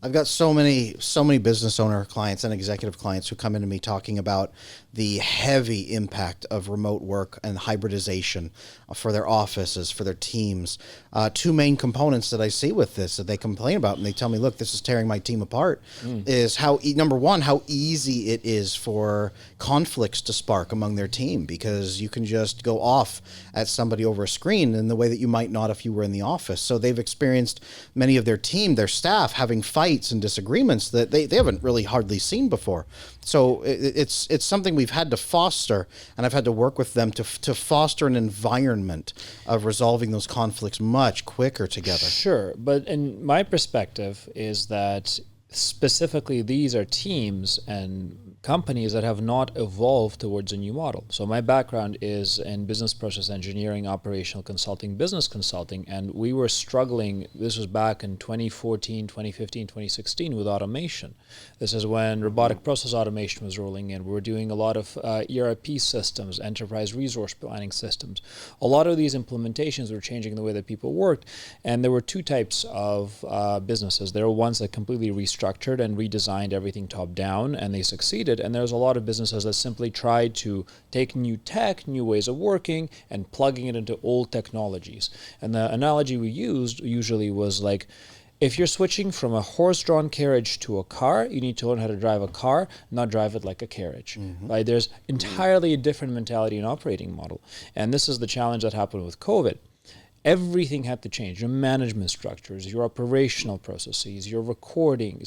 I've got so many business owner clients and executive clients who come into me talking about the heavy impact of remote work and hybridization for their offices, for their teams. Two main components that I see with this that they complain about and they tell me, look, this is tearing my team apart, is number one, how easy it is for conflicts to spark among their team because you can just go off at somebody over a screen in the way that you might not if you were in the office. So they've experienced many of their team, their staff having fights and disagreements that they haven't really hardly seen before. So it's something we've had to foster, and I've had to work with them to foster an environment of resolving those conflicts much quicker together. Sure, but in my perspective is that specifically these are teams and companies that have not evolved towards a new model. So my background is in business process engineering, operational consulting, business consulting, and we were struggling, this was back in 2014, 2015, 2016 with automation. This is when robotic process automation was rolling in. We were doing a lot of ERP systems, enterprise resource planning systems. A lot of these implementations were changing the way that people worked, and there were two types of businesses. There were ones that completely restructured and redesigned everything top down, and they succeeded. And there's a lot of businesses that simply tried to take new tech, new ways of working, and plugging it into old technologies. And the analogy we used usually was like, if you're switching from a horse-drawn carriage to a car, you need to learn how to drive a car, not drive it like a carriage. Right? There's entirely a different mentality and operating model. And this is the challenge that happened with COVID. Everything had to change. Your management structures, your operational processes, your recording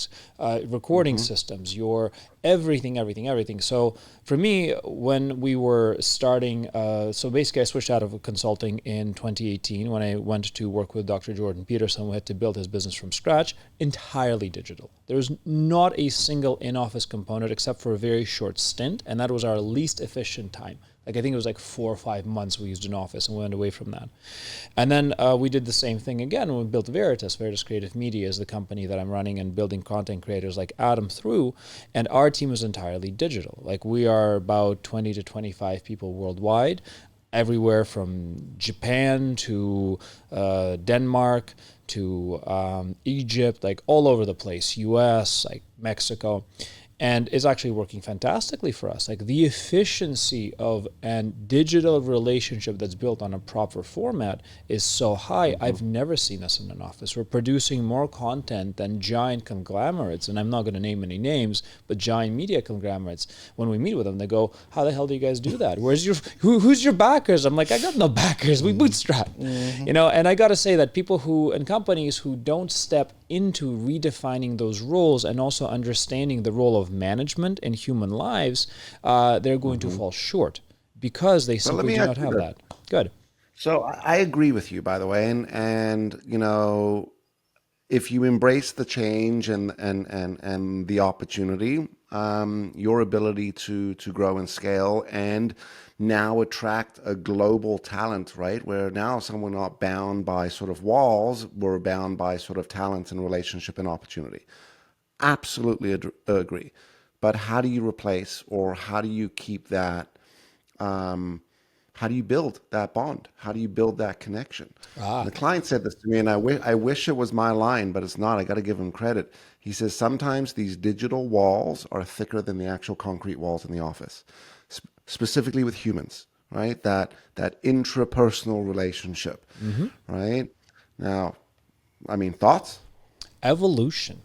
systems, your everything. So for me, when we were starting, so basically I switched out of consulting in 2018 when I went to work with Dr. Jordan Peterson, who had to build his business from scratch, entirely digital. There was not a single in-office component except for a very short stint, and that was our least efficient time. Like I think it was like 4 or 5 months we used an office and we went away from that. And then we did the same thing again when we built Veritus. Veritus Creative Media is the company that I'm running and building content creators like Adam through. And our team is entirely digital. Like we are about 20 to 25 people worldwide, everywhere from Japan to Denmark to Egypt, like all over the place, US, like Mexico. And it's actually working fantastically for us. Like the efficiency of a digital relationship that's built on a proper format is so high. I've never seen this in an office. We're producing more content than giant conglomerates, and I'm not going to name any names, but giant media conglomerates. When we meet with them, they go, "How the hell do you guys do that? Where's your who's your backers?" I'm like, "I got no backers. We bootstrap." You know, and I got to say that people who and companies who don't step into redefining those roles and also understanding the role of management in human lives, they're going to fall short because they But let simply me do ask not you have this. that. Good. So I agree with you, by the way, and you know, if you embrace the change and the opportunity, your ability to grow and scale and now attract a global talent, right? Where now someone not bound by sort of walls, we're bound by sort of talent and relationship and opportunity. Absolutely agree. But how do you replace or how do you keep that? How do you build that bond? How do you build that connection? And Ah, the client said this to me, and I wish it was my line, but it's not. I got to give him credit. He says sometimes these digital walls are thicker than the actual concrete walls in the office, specifically with humans, right? That intrapersonal relationship, right? Now, I mean, thoughts? evolution.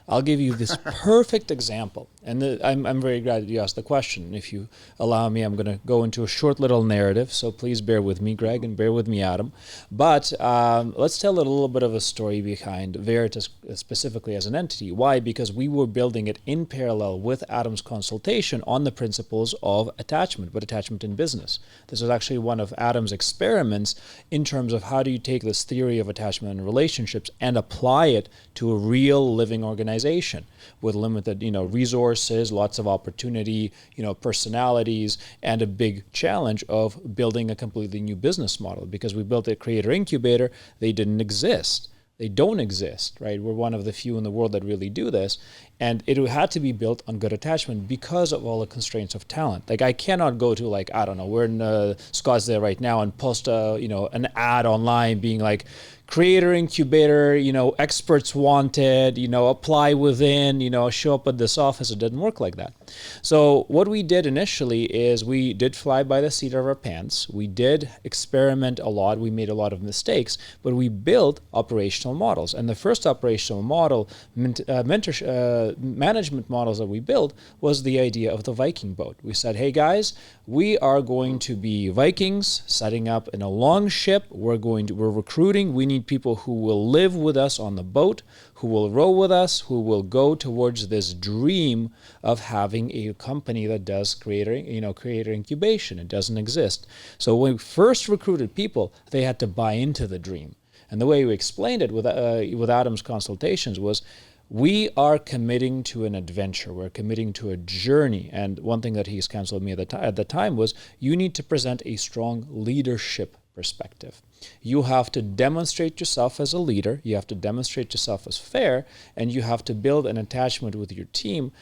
I'll give you this perfect example. And I'm very glad that you asked the question. If you allow me, I'm going to go into a short little narrative. So please bear with me, Greg, and bear with me, Adam. But let's tell a little bit of a story behind Veritas specifically as an entity. Why? Because we were building it in parallel with Adam's consultation on the principles of attachment, but attachment in business. This was actually one of Adam's experiments in terms of how do you take this theory of attachment and relationships and apply it to a real living organization with limited, resources, lots of opportunity, personalities, and a big challenge of building a completely new business model. Because we built a creator incubator, they didn't exist. They don't exist, right? We're one of the few in the world that really do this. And it had to be built on good attachment because of all the constraints of talent. Like I cannot go to we're in Scottsdale right now and post an ad online being like, creator incubator, experts wanted, apply within, show up at this office. It didn't work like that. So what we did initially is we did fly by the seat of our pants. We did experiment a lot. We made a lot of mistakes, but we built operational models. And the first operational model, management models that we built was the idea of the Viking boat. We said, hey guys, we are going to be Vikings setting up in a long ship. We're recruiting. We need people who will live with us on the boat, who will row with us, who will go towards this dream of having a company that does creator incubation. It doesn't exist. So when we first recruited people, they had to buy into the dream. And the way we explained it with Adam's consultations was, we are committing to an adventure. We're committing to a journey. And one thing that he's counseled me at the time was, you need to present a strong leadership perspective. You have to demonstrate yourself as a leader. You have to demonstrate yourself as fair, and you have to build an attachment with your team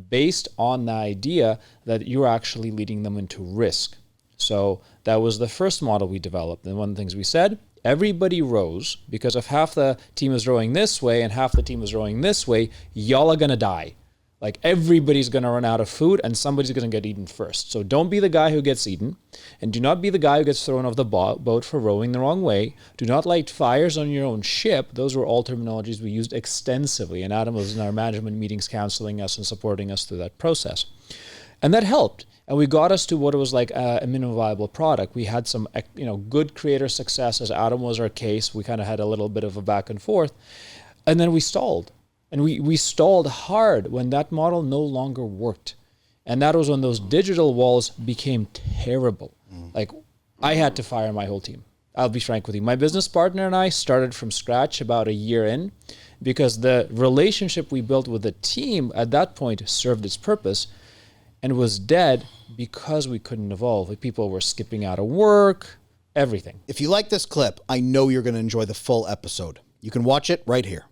based on the idea that you're actually leading them into risk. So that was the first model we developed. And one of the things we said, everybody rows, because if half the team is rowing this way and half the team is rowing this way, y'all are going to die. Like, everybody's going to run out of food and somebody's going to get eaten first. So don't be the guy who gets eaten, and do not be the guy who gets thrown off the boat for rowing the wrong way. Do not light fires on your own ship. Those were all terminologies we used extensively, and Adam was in our management meetings counseling us and supporting us through that process. And that helped. And we got us to what it was like a minimum viable product. We had some good creator success, as Adam was our case. We kind of had a little bit of a back and forth. And then we stalled. And we stalled hard when that model no longer worked. And that was when those digital walls became terrible. Like, I had to fire my whole team. I'll be frank with you. My business partner and I started from scratch about a year in, because the relationship we built with the team at that point served its purpose and was dead because we couldn't evolve. Like, people were skipping out of work, everything. If you like this clip, I know you're going to enjoy the full episode. You can watch it right here.